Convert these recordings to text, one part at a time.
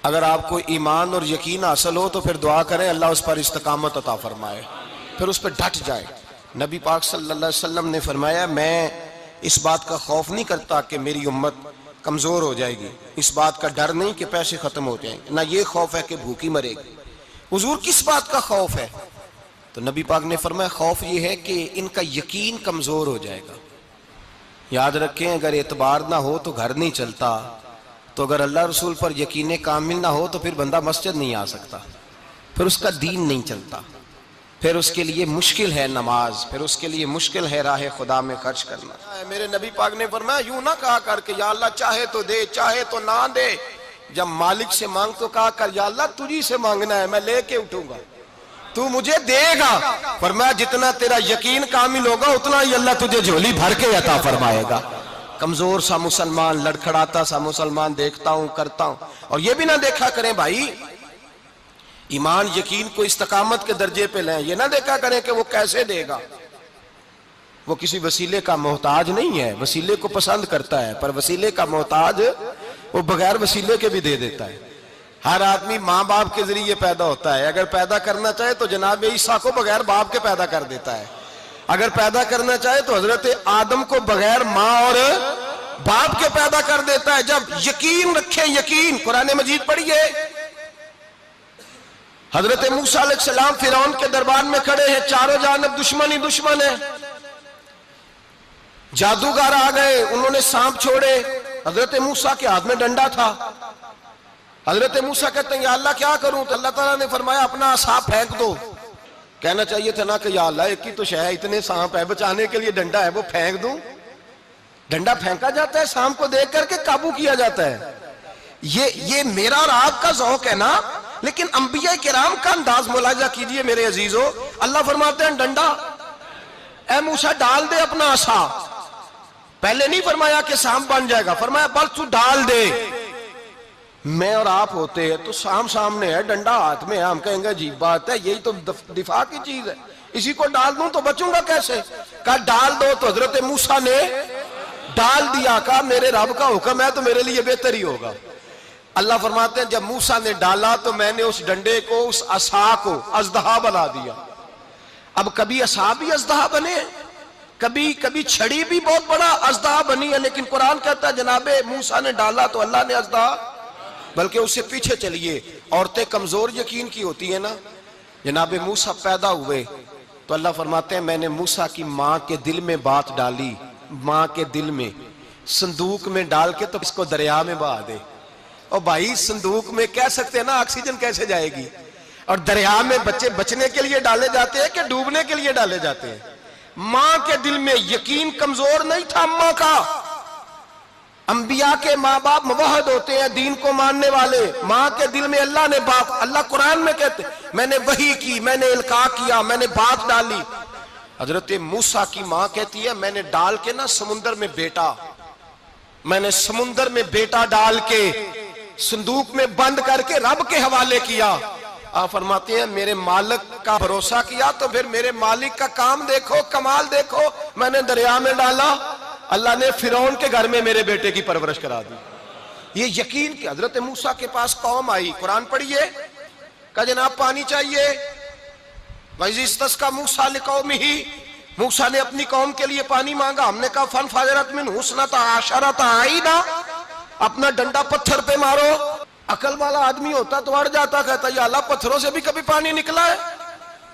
اگر آپ کو ایمان اور یقین حاصل ہو تو پھر دعا کریں اللہ اس پر استقامت عطا فرمائے، پھر اس پہ ڈٹ جائے۔ نبی پاک صلی اللہ علیہ وسلم نے فرمایا میں اس بات کا خوف نہیں کرتا کہ میری امت کمزور ہو جائے گی، اس بات کا ڈر نہیں کہ پیسے ختم ہو جائیں گے، نہ یہ خوف ہے کہ بھوکی مرے گی۔ حضور کس بات کا خوف ہے؟ تو نبی پاک نے فرمایا خوف یہ ہے کہ ان کا یقین کمزور ہو جائے گا۔ یاد رکھیں اگر اعتبار نہ ہو تو گھر نہیں چلتا، تو اگر اللہ رسول پر یقین کامل نہ ہو تو پھر بندہ مسجد نہیں آ سکتا، پھر اس کا دین نہیں چلتا، پھر اس کے لیے مشکل ہے نماز، پھر اس کے لیے مشکل ہے راہ خدا میں خرچ کرنا۔ میرے نبی پاک نے فرمایا یوں نہ کہا کر کہ یا اللہ چاہے تو دے چاہے تو نہ دے، جب مالک سے مانگ تو کہا کر یا اللہ تجھی سے مانگنا ہے، میں لے کے اٹھوں گا، تو مجھے دے گا۔ فرمایا جتنا تیرا یقین کامل ہوگا اتنا ہی اللہ تجھے جھولی بھر کے عطا فرمائے گا۔ کمزور سا مسلمان، لڑکھڑاتا سا مسلمان دیکھتا ہوں کرتا ہوں، اور یہ بھی نہ دیکھا کریں بھائی ایمان یقین کو استقامت کے درجے پہ لیں، یہ نہ دیکھا کریں کہ وہ کیسے دے گا، وہ کسی وسیلے کا محتاج نہیں ہے، وسیلے کو پسند کرتا ہے، پر وسیلے کا محتاج وہ بغیر وسیلے کے بھی دے دیتا ہے۔ ہر آدمی ماں باپ کے ذریعے پیدا ہوتا ہے، اگر پیدا کرنا چاہے تو جناب عیسیٰ کو بغیر باپ کے پیدا کر دیتا ہے، اگر پیدا کرنا چاہے تو حضرت آدم کو بغیر ماں اور باپ کے پیدا کر دیتا ہے۔ جب یقین رکھیں، یقین قرآن مجید پڑھیے، حضرت موسیٰ علیہ السلام فرعون کے دربار میں کھڑے ہیں، چاروں جانب دشمن ہی دشمن ہے، جادوگر آ گئے، انہوں نے سانپ چھوڑے، حضرت موسیٰ کے ہاتھ میں ڈنڈا تھا، حضرت موسیٰ کہتے ہیں یا اللہ کیا کروں؟ تو اللہ تعالیٰ نے فرمایا اپنا عصا پھینک دو۔ کہنا چاہیے تھا نا کہ یا اللہ ایک ہی تو شے ہے، اتنے سانپ ہے، بچانے کے لیے ڈنڈا ہے وہ پھینک دوں؟ ڈنڈا پھینکا جاتا ہے، سانپ کو دیکھ کر کے قابو کیا جاتا ہے۔ یہ میرا اور آپ کا ذوق ہے نا، لیکن انبیاء کرام کا انداز ملاحظہ کیجئے میرے عزیزو۔ اللہ فرماتے ہیں ڈنڈا اے موسیٰ ڈال دے اپنا عصا، پہلے نہیں فرمایا کہ سانپ بن جائے گا، فرمایا بس تو ڈال دے۔ میں اور آپ ہوتے ہیں تو سام سامنے ہے، ڈنڈا ہاتھ میں ہے، ہم کہیں گے عجیب بات ہے، یہی تو دفاع کی چیز ہے، اسی کو ڈال دوں تو بچوں گا کیسے؟ کہا ڈال دو، تو حضرت موسیٰ نے ڈال دیا، کہا میرے رب کا حکم ہے تو میرے لیے بہتر ہی ہوگا۔ اللہ فرماتے ہیں جب موسیٰ نے ڈالا تو میں نے اس ڈنڈے کو، اس عصا کو اژدہا بنا دیا۔ اب کبھی عصا بھی اژدہا بنے، کبھی چھڑی بھی بہت بڑا اژدہا بنی ہے، لیکن قرآن کہتا ہے جناب موسیٰ نے ڈالا تو اللہ نے اژدہا، بلکہ اس سے پیچھے چلیے، عورتیں کمزور یقین کی ہوتی ہیں نا، جناب موسیٰ پیدا ہوئے تو اللہ فرماتے ہیں میں نے موسیٰ کی ماں کے دل میں بات ڈالی، ماں کے دل میں صندوق میں ڈال کے تو اس کو دریا میں بہا دے۔ اور بھائی صندوق میں کہہ سکتے ہیں نا آکسیجن کیسے جائے گی، اور دریا میں بچے بچنے کے لیے ڈالے جاتے ہیں کہ ڈوبنے کے لیے ڈالے جاتے ہیں؟ ماں کے دل میں یقین کمزور نہیں تھا ماں کا۔ انبیاء کے ماں باپ موحد ہوتے ہیں، دین کو ماننے والے، ماں کے دل میں اللہ نے باپ، اللہ قرآن میں کہتے میں نے وحی کی، میں نے القاء کیا، میں نے بات ڈالی۔ حضرت موسیٰ کی ماں کہتی ہے میں نے ڈال کے نا سمندر میں بیٹا، میں نے سمندر میں بیٹا ڈال کے صندوق میں بند کر کے رب کے حوالے کیا۔ آپ فرماتے ہیں میرے مالک کا بھروسہ کیا تو پھر میرے مالک کا کام دیکھو، کمال دیکھو، میں نے دریا میں ڈالا، اللہ نے فرعون کے گھر میں میرے بیٹے کی پرورش کرا دی۔ یہ یقین کہ حضرت موسیٰ کے پاس قوم آئی، قرآن پڑھیے، کہا جناب پانی چاہیے، وَإِذِ اسْتَسْقَىٰ مُوسَىٰ لِقَوْمِهِ، موسیٰ نے اپنی قوم کے لیے پانی مانگا، ہم نے کہا فَانْفَجَرَتْ مِنْهُ اثْنَتَا عَشَرَةَ عَيْنًا، اپنا ڈنڈا پتھر پہ مارو۔ عقل والا آدمی ہوتا تو اڑ جاتا، کہتا یا اللہ پتھروں سے بھی کبھی پانی نکلا ہے؟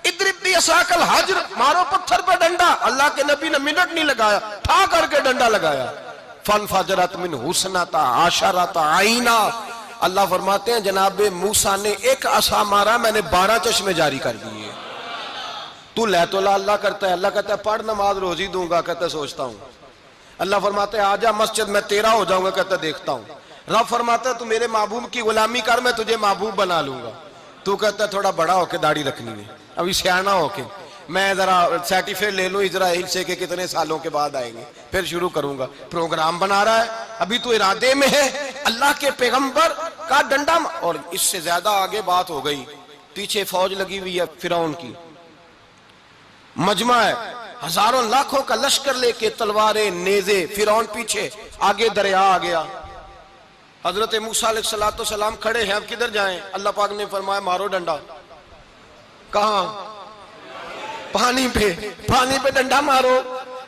اضرب بعصاک الحجر، مارو پتھر پہ ڈنڈا۔ اللہ کے نبی نے منٹ نہیں لگایا، ٹھا کر کے ڈنڈا لگایا، فَانْفَجَرَتْ مِنْهُ اثْنَتَا عَشَرَةَ عَيْنًا۔ اللہ فرماتے ہیں جناب موسیٰ نے ایک عصا مارا، میں نے 12 چشمے جاری کر دیے۔ تو لے تو اللہ کرتا ہے، اللہ کہتا ہے پڑھ نماز روزی دوں گا، کہتا ہے سوچتا ہوں۔ اللہ فرماتا ہے آجا مسجد میں تیرا ہو جاؤں گا، کہتا ہے دیکھتا ہوں۔ رب فرماتا ہے تو میرے محبوب کی غلامی کر، میں تجھے محبوب بنا لوں گا۔ تو کہتا ہے تھوڑا بڑا ہو کے داڑھی رکھنی ہے، ابھی سیانا ہو کے میں ذرا سرٹیفکیٹ لے لوں اسرائیل سے کہ کتنے سالوں کے بعد آئیں گے، پھر شروع کروں گا۔ پروگرام بنا رہا ہے، ابھی تو ارادے میں ہے۔ اللہ کے پیغمبر کا ڈنڈا، اور اس سے زیادہ آگے بات ہو گئی، پیچھے فوج لگی ہوئی ہے فرعون کی، مجمع ہے، ہزاروں لاکھوں کا لشکر لے کے، تلواریں نیزے، فرعون پیچھے، آگے دریا آ گیا۔ حضرت موسیٰ علیہ السلام کھڑے ہیں، اب کدھر جائیں؟ اللہ پاک نے فرمایا مارو ڈنڈا۔ کہاں؟ پانی پہ ڈنڈا مارو۔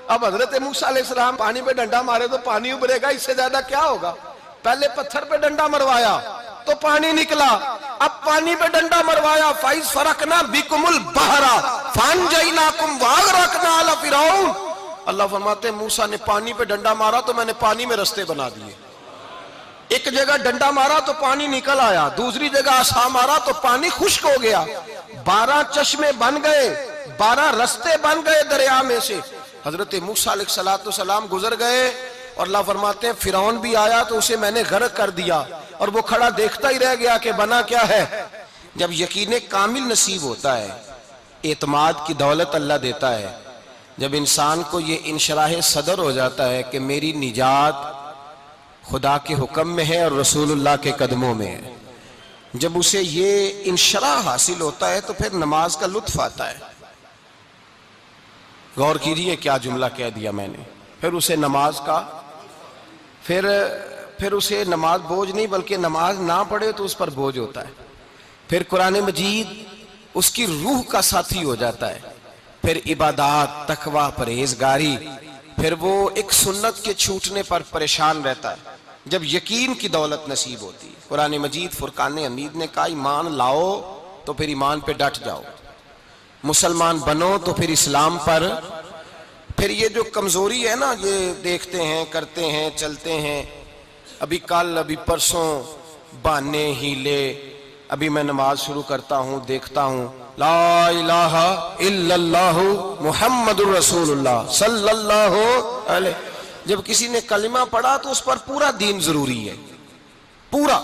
اب حضرت موسیٰ علیہ السلام پانی پہ ڈنڈا مارے تو پانی ابھرے گا، اس سے زیادہ کیا ہوگا؟ پہلے پتھر پہ ڈنڈا مروایا تو پانی نکلا، اب پانی پہ ڈنڈا مروایا، فَإِذْ فَرَقْنَا بِكُمُ الْبَحْرَ فَأَنْجَيْنَاكُمْ وَأَغْرَقْنَا آلَ فِرْعَوْنَ۔ اللہ فرماتے ہیں موسیٰ نے پانی پہ ڈنڈا مارا تو میں نے پانی میں رستے بنا دیے۔ ایک جگہ ڈنڈا مارا تو پانی نکل آیا، دوسری جگہ عصا مارا تو پانی خشک ہو گیا، 12 چشمے بن گئے، 12 رستے بن گئے دریا میں سے۔ حضرت موسیٰ علیہ السلام گزر گئے اور اللہ فرماتے ہیں فرعون بھی آیا تو اسے میں نے غرق کر دیا، اور وہ کھڑا دیکھتا ہی رہ گیا کہ بنا کیا ہے۔ جب یقین کامل نصیب ہوتا ہے، اعتماد کی دولت اللہ دیتا ہے، جب انسان کو یہ انشراح صدر ہو جاتا ہے کہ میری نجات خدا کے حکم میں ہے اور رسول اللہ کے قدموں میں ہے، جب اسے یہ انشراح حاصل ہوتا ہے تو پھر نماز کا لطف آتا ہے۔ غور کیجئے کیا جملہ کہہ دیا میں نے۔ پھر اسے نماز کا پھر اسے نماز بوجھ نہیں، بلکہ نماز نہ پڑھے تو اس پر بوجھ ہوتا ہے۔ پھر قرآن مجید اس کی روح کا ساتھی ہو جاتا ہے، پھر عبادات، تقوی، پرہیزگاری، پھر وہ ایک سنت کے چھوٹنے پر پریشان رہتا ہے جب یقین کی دولت نصیب ہوتی ہے۔ قرآن مجید فرقان حمید نے کہا ایمان لاؤ تو پھر ایمان پہ ڈٹ جاؤ، مسلمان بنو تو پھر اسلام پر۔ پھر یہ جو کمزوری ہے نا، یہ دیکھتے ہیں، کرتے ہیں، چلتے ہیں، ابھی کل ابھی پرسوں بہانے ہیلے، ابھی میں نماز شروع کرتا ہوں دیکھتا ہوں لا الہ الا اللہ محمد الرسول اللہ صلی اللہ علیہ۔ جب کسی نے کلمہ پڑھا تو اس پر پورا دین ضروری ہے، پورا۔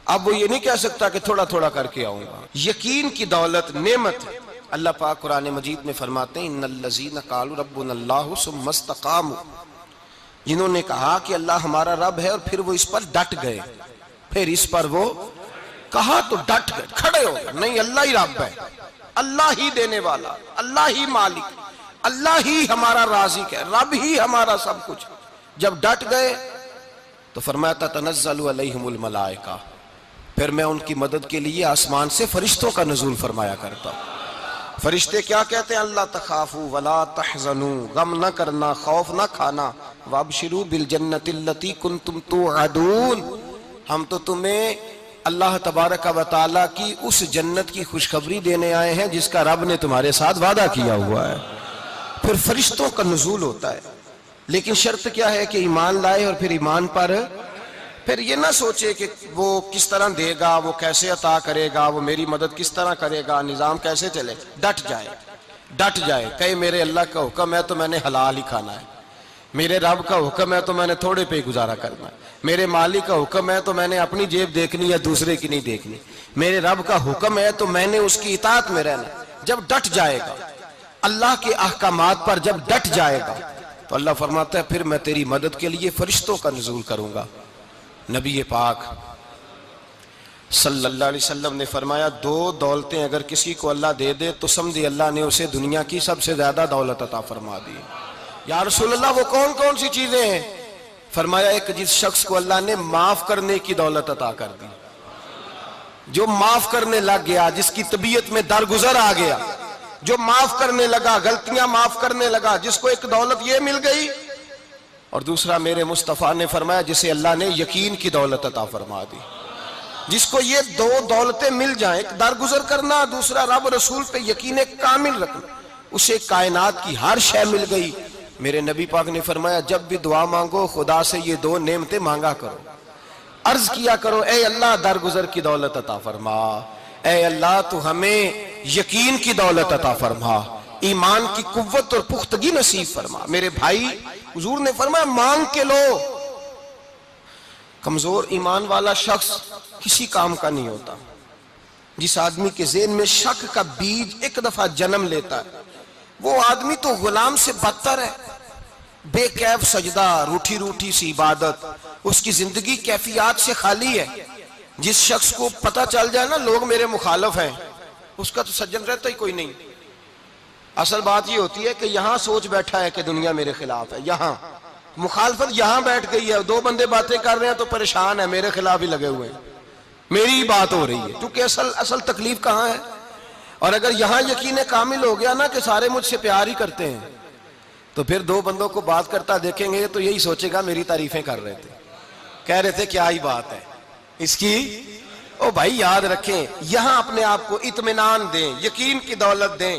اب وہ یہ نہیں کہہ سکتا کہ تھوڑا تھوڑا کر کے آؤں گا۔ یقین کی دولت نعمت ہے۔ اللہ پاک قرآن مجید میں فرماتے ہیں ان الذین قالوا ربنا اللہ ثم استقاموا، جنہوں نے کہا کہ اللہ ہمارا رب ہے اور پھر وہ اس پر ڈٹ گئے، پھر اس پر وہ کہا تو ڈٹ گئے، کھڑے ہو گئے، نہیں اللہ ہی رب ہے، اللہ ہی دینے والا، اللہ ہی مالک، اللہ ہی ہمارا رازق ہے، رب ہی ہمارا سب کچھ۔ جب ڈٹ گئے تو فرمایا تتنزل علیہم الملائکہ، پھر میں ان کی مدد کے لیے آسمان سے فرشتوں کا نزول فرمایا کرتا ہوں۔ فرشتے کیا کہتے ہیں؟ اللہ تخافوا ولا تحزنوا، غم نہ کرنا، خوف نہ کھانا، وابشروا بالجنۃ التی کنتم توعدون، ہم تو تمہیں اللہ تبارک و تعالیٰ کی اس جنت کی خوشخبری دینے آئے ہیں جس کا رب نے تمہارے ساتھ وعدہ کیا ہوا ہے۔ پھر فرشتوں کا نزول ہوتا ہے، لیکن شرط کیا ہے کہ ایمان لائے، اور پھر ایمان پر پھر یہ نہ سوچے کہ وہ کس طرح دے گا، وہ کیسے عطا کرے گا، وہ میری مدد کس طرح کرے گا، نظام کیسے چلے۔ ڈٹ جائے کہے میرے اللہ کا حکم ہے تو میں نے حلال ہی کھانا ہے، میرے رب کا حکم ہے تو میں نے تھوڑے پہ گزارا کرنا ہے، میرے مالک کا حکم ہے تو میں نے اپنی جیب دیکھنی یا دوسرے کی نہیں دیکھنی، میرے رب کا حکم ہے تو میں نے اس کی اطاعت میں رہنا۔ جب ڈٹ جائے گا اللہ کے احکامات پر، جب ڈٹ جائے گا تو اللہ فرماتا ہے پھر میں تیری مدد کے لیے فرشتوں کا نزول کروں گا۔ نبی پاک صلی اللہ علیہ وسلم نے فرمایا 2 دولتیں اگر کسی کو اللہ دے دے تو سمجھے اللہ نے اسے دنیا کی سب سے زیادہ دولت عطا فرما دی۔ یا رسول اللہ وہ کون کون سی چیزیں ہیں؟ فرمایا ایک جس شخص کو اللہ نے معاف کرنے کی دولت عطا کر دی، جو معاف کرنے لگ گیا، جس کی طبیعت میں درگزر آ گیا، جو معاف کرنے لگا، غلطیاں معاف کرنے لگا، جس کو ایک دولت یہ مل گئی۔ اور دوسرا میرے مصطفیٰ نے فرمایا جسے اللہ نے یقین کی دولت عطا فرما دی، جس کو یہ 2 دولتیں مل جائیں، ایک درگزر کرنا، دوسرا رب رسول پہ یقین کامل رکھنا، اسے کائنات کی ہر شے مل گئی۔ میرے نبی پاک نے فرمایا جب بھی دعا مانگو خدا سے یہ 2 نعمتیں مانگا کرو، عرض کیا کرو اے اللہ درگزر کی دولت عطا فرما، اے اللہ تو ہمیں یقین کی دولت عطا فرما، ایمان کی قوت اور پختگی نصیب فرما۔ میرے بھائی حضور نے فرمایا مانگ کے لو۔ کمزور ایمان والا شخص کسی کام کا نہیں ہوتا۔ جس آدمی کے ذہن میں شک کا بیج ایک دفعہ جنم لیتا ہے وہ آدمی تو غلام سے بدتر ہے، بے کیف سجدہ، روٹھی روٹھی سی عبادت، اس کی زندگی کیفیات سے خالی ہے۔ جس شخص کو پتہ چل جائے نا لوگ میرے مخالف ہیں، اس کا تو سجن رہتا ہی کوئی نہیں۔ اصل بات یہ ہوتی ہے کہ یہاں سوچ بیٹھا ہے کہ دنیا میرے خلاف ہے، یہاں مخالفت یہاں بیٹھ گئی ہے، دو بندے باتیں کر رہے ہیں تو پریشان ہے، میرے خلاف ہی لگے ہوئے ہیں، میری ہی بات ہو رہی ہے، کیونکہ اصل تکلیف کہاں ہے؟ اور اگر یہاں یقین کامل ہو گیا نا کہ سارے مجھ سے پیار ہی کرتے ہیں، تو پھر دو بندوں کو بات کرتا دیکھیں گے تو یہی سوچے گا میری تعریفیں کر رہے تھے، کہہ رہے تھے کیا ہی بات ہے اس کی۔ او بھائی یاد رکھیں، یہاں اپنے آپ کو اطمینان دیں، یقین کی دولت دیں۔